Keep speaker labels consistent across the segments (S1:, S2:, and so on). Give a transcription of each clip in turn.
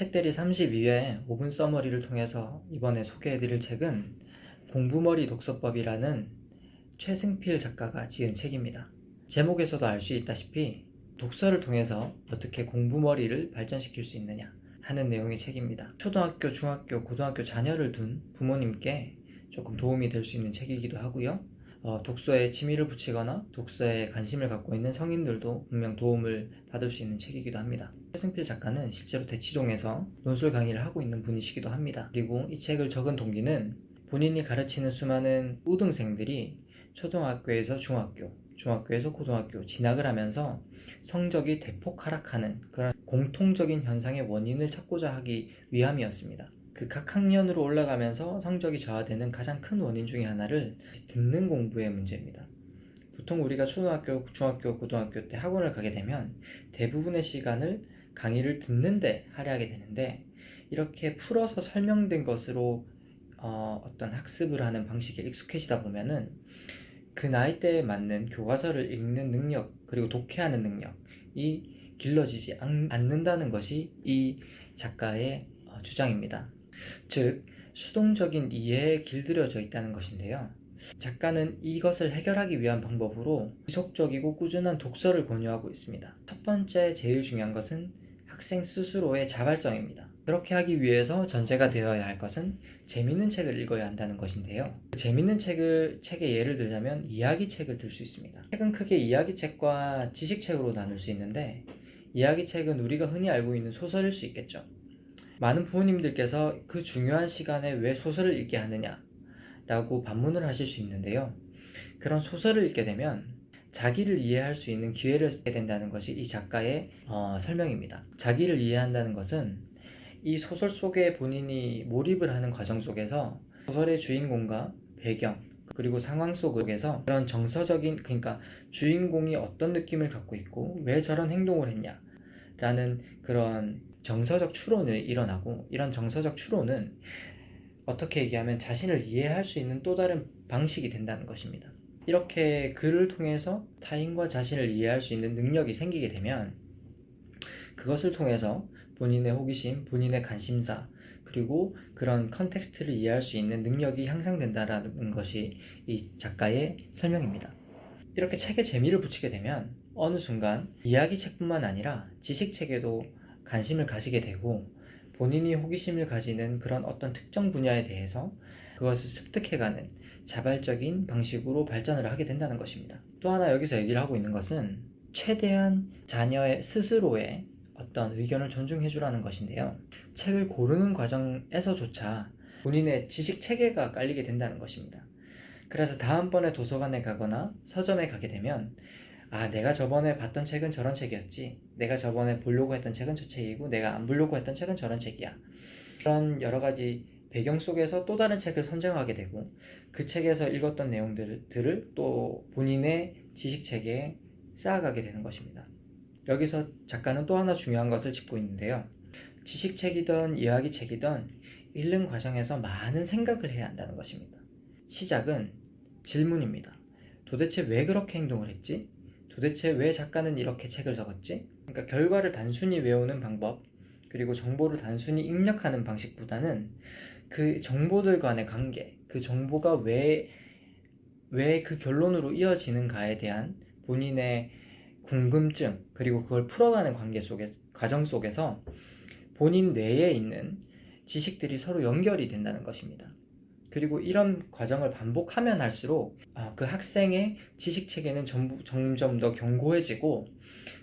S1: 책대리 32회 5분 서머리를 통해서 이번에 소개해드릴 책은 공부머리 독서법이라는 최승필 작가가 지은 책입니다. 제목에서도 알 수 있다시피 독서를 통해서 어떻게 공부머리를 발전시킬 수 있느냐 하는 내용의 책입니다. 초등학교, 중학교, 고등학교 자녀를 둔 부모님께 조금 도움이 될 수 있는 책이기도 하고요. 독서에 취미를 붙이거나 독서에 관심을 갖고 있는 성인들도 분명 도움을 받을 수 있는 책이기도 합니다. 최승필 작가는 실제로 대치동에서 논술 강의를 하고 있는 분이시기도 합니다. 그리고 이 책을 적은 동기는 본인이 가르치는 수많은 우등생들이 초등학교에서 중학교, 중학교에서 고등학교 진학을 하면서 성적이 대폭 하락하는 그런 공통적인 현상의 원인을 찾고자 하기 위함이었습니다. 그 각 학년으로 올라가면서 성적이 저하되는 가장 큰 원인 중에 하나를 듣는 공부의 문제입니다. 보통 우리가 초등학교, 중학교, 고등학교 때 학원을 가게 되면 대부분의 시간을 강의를 듣는데 할애하게 되는데, 이렇게 풀어서 설명된 것으로 어떤 학습을 하는 방식에 익숙해지다 보면은 그 나이대에 맞는 교과서를 읽는 능력, 그리고 독해하는 능력이 길러지지 않는다는 것이 이 작가의 주장입니다. 즉, 수동적인 이해에 길들여져 있다는 것인데요. 작가는 이것을 해결하기 위한 방법으로 지속적이고 꾸준한 독서를 권유하고 있습니다. 첫 번째 제일 중요한 것은 학생 스스로의 자발성입니다. 그렇게 하기 위해서 전제가 되어야 할 것은 재밌는 책을 읽어야 한다는 것인데요. 재밌는 책의 예를 들자면 이야기책을 들 수 있습니다. 책은 크게 이야기책과 지식책으로 나눌 수 있는데, 이야기책은 우리가 흔히 알고 있는 소설일 수 있겠죠. 많은 부모님들께서 그 중요한 시간에 왜 소설을 읽게 하느냐 라고 반문을 하실 수 있는데요. 그런 소설을 읽게 되면 자기를 이해할 수 있는 기회를 갖게 된다는 것이 이 작가의 설명입니다. 자기를 이해한다는 것은 이 소설 속에 본인이 몰입을 하는 과정 속에서 소설의 주인공과 배경, 그리고 상황 속에서 그런 정서적인, 그러니까 주인공이 어떤 느낌을 갖고 있고 왜 저런 행동을 했냐 라는 그런 정서적 추론이 일어나고, 이런 정서적 추론은 어떻게 얘기하면 자신을 이해할 수 있는 또 다른 방식이 된다는 것입니다. 이렇게 글을 통해서 타인과 자신을 이해할 수 있는 능력이 생기게 되면 그것을 통해서 본인의 호기심, 본인의 관심사, 그리고 그런 컨텍스트를 이해할 수 있는 능력이 향상된다는 것이 이 작가의 설명입니다. 이렇게 책에 재미를 붙이게 되면 어느 순간 이야기책뿐만 아니라 지식책에도 관심을 가지게 되고, 본인이 호기심을 가지는 그런 어떤 특정 분야에 대해서 그것을 습득해가는 자발적인 방식으로 발전을 하게 된다는 것입니다. 또 하나 여기서 얘기를 하고 있는 것은 최대한 자녀의 스스로의 어떤 의견을 존중해 주라는 것인데요. 책을 고르는 과정에서조차 본인의 지식 체계가 깔리게 된다는 것입니다. 그래서 다음번에 도서관에 가거나 서점에 가게 되면, 내가 저번에 봤던 책은 저런 책이었지, 내가 저번에 보려고 했던 책은 저 책이고 내가 안 보려고 했던 책은 저런 책이야, 그런 여러 가지 배경 속에서 또 다른 책을 선정하게 되고, 그 책에서 읽었던 내용들을 또 본인의 지식 체계에 쌓아가게 되는 것입니다. 여기서 작가는 또 하나 중요한 것을 짚고 있는데요. 지식책이든 이야기책이든 읽는 과정에서 많은 생각을 해야 한다는 것입니다. 시작은 질문입니다. 도대체 왜 그렇게 행동을 했지? 도대체 왜 작가는 이렇게 책을 적었지? 그러니까 결과를 단순히 외우는 방법, 그리고 정보를 단순히 입력하는 방식보다는 그 정보들 간의 관계, 그 정보가 왜 그 결론으로 이어지는가에 대한 본인의 궁금증, 그리고 그걸 풀어가는 과정 속에서 본인 뇌에 있는 지식들이 서로 연결이 된다는 것입니다. 그리고 이런 과정을 반복하면 할수록 그 학생의 지식 체계는 점점 더 견고해지고,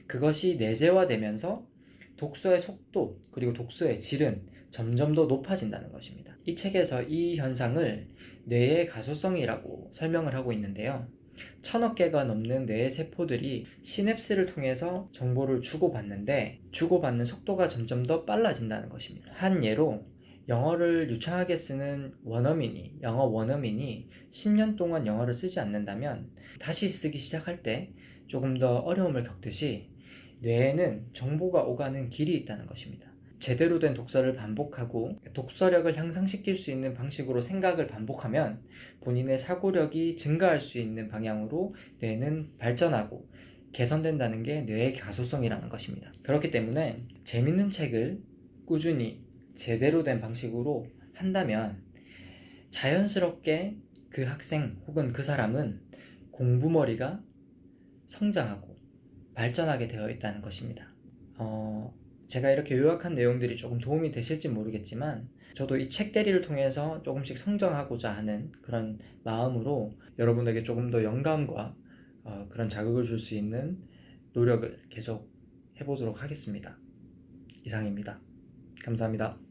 S1: 그것이 내재화되면서 독서의 속도, 그리고 독서의 질은 점점 더 높아진다는 것입니다. 이 책에서 이 현상을 뇌의 가소성이라고 설명을 하고 있는데요. 1000억 개가 넘는 뇌의 세포들이 시냅스를 통해서 정보를 주고받는데, 주고받는 속도가 점점 더 빨라진다는 것입니다. 한 예로, 영어를 유창하게 쓰는 영어 원어민이 10년 동안 영어를 쓰지 않는다면 다시 쓰기 시작할 때 조금 더 어려움을 겪듯이, 뇌에는 정보가 오가는 길이 있다는 것입니다. 제대로 된 독서를 반복하고 독서력을 향상시킬 수 있는 방식으로 생각을 반복하면 본인의 사고력이 증가할 수 있는 방향으로 뇌는 발전하고 개선된다는 게 뇌의 가소성이라는 것입니다. 그렇기 때문에 재밌는 책을 꾸준히 제대로 된 방식으로 한다면 자연스럽게 그 학생 혹은 그 사람은 공부머리가 성장하고 발전하게 되어 있다는 것입니다. 제가 이렇게 요약한 내용들이 조금 도움이 되실지 모르겠지만 저도 이 책대리를 통해서 조금씩 성장하고자 하는 그런 마음으로 여러분에게 조금 더 영감과 그런 자극을 줄 수 있는 노력을 계속 해보도록 하겠습니다. 이상입니다. 감사합니다.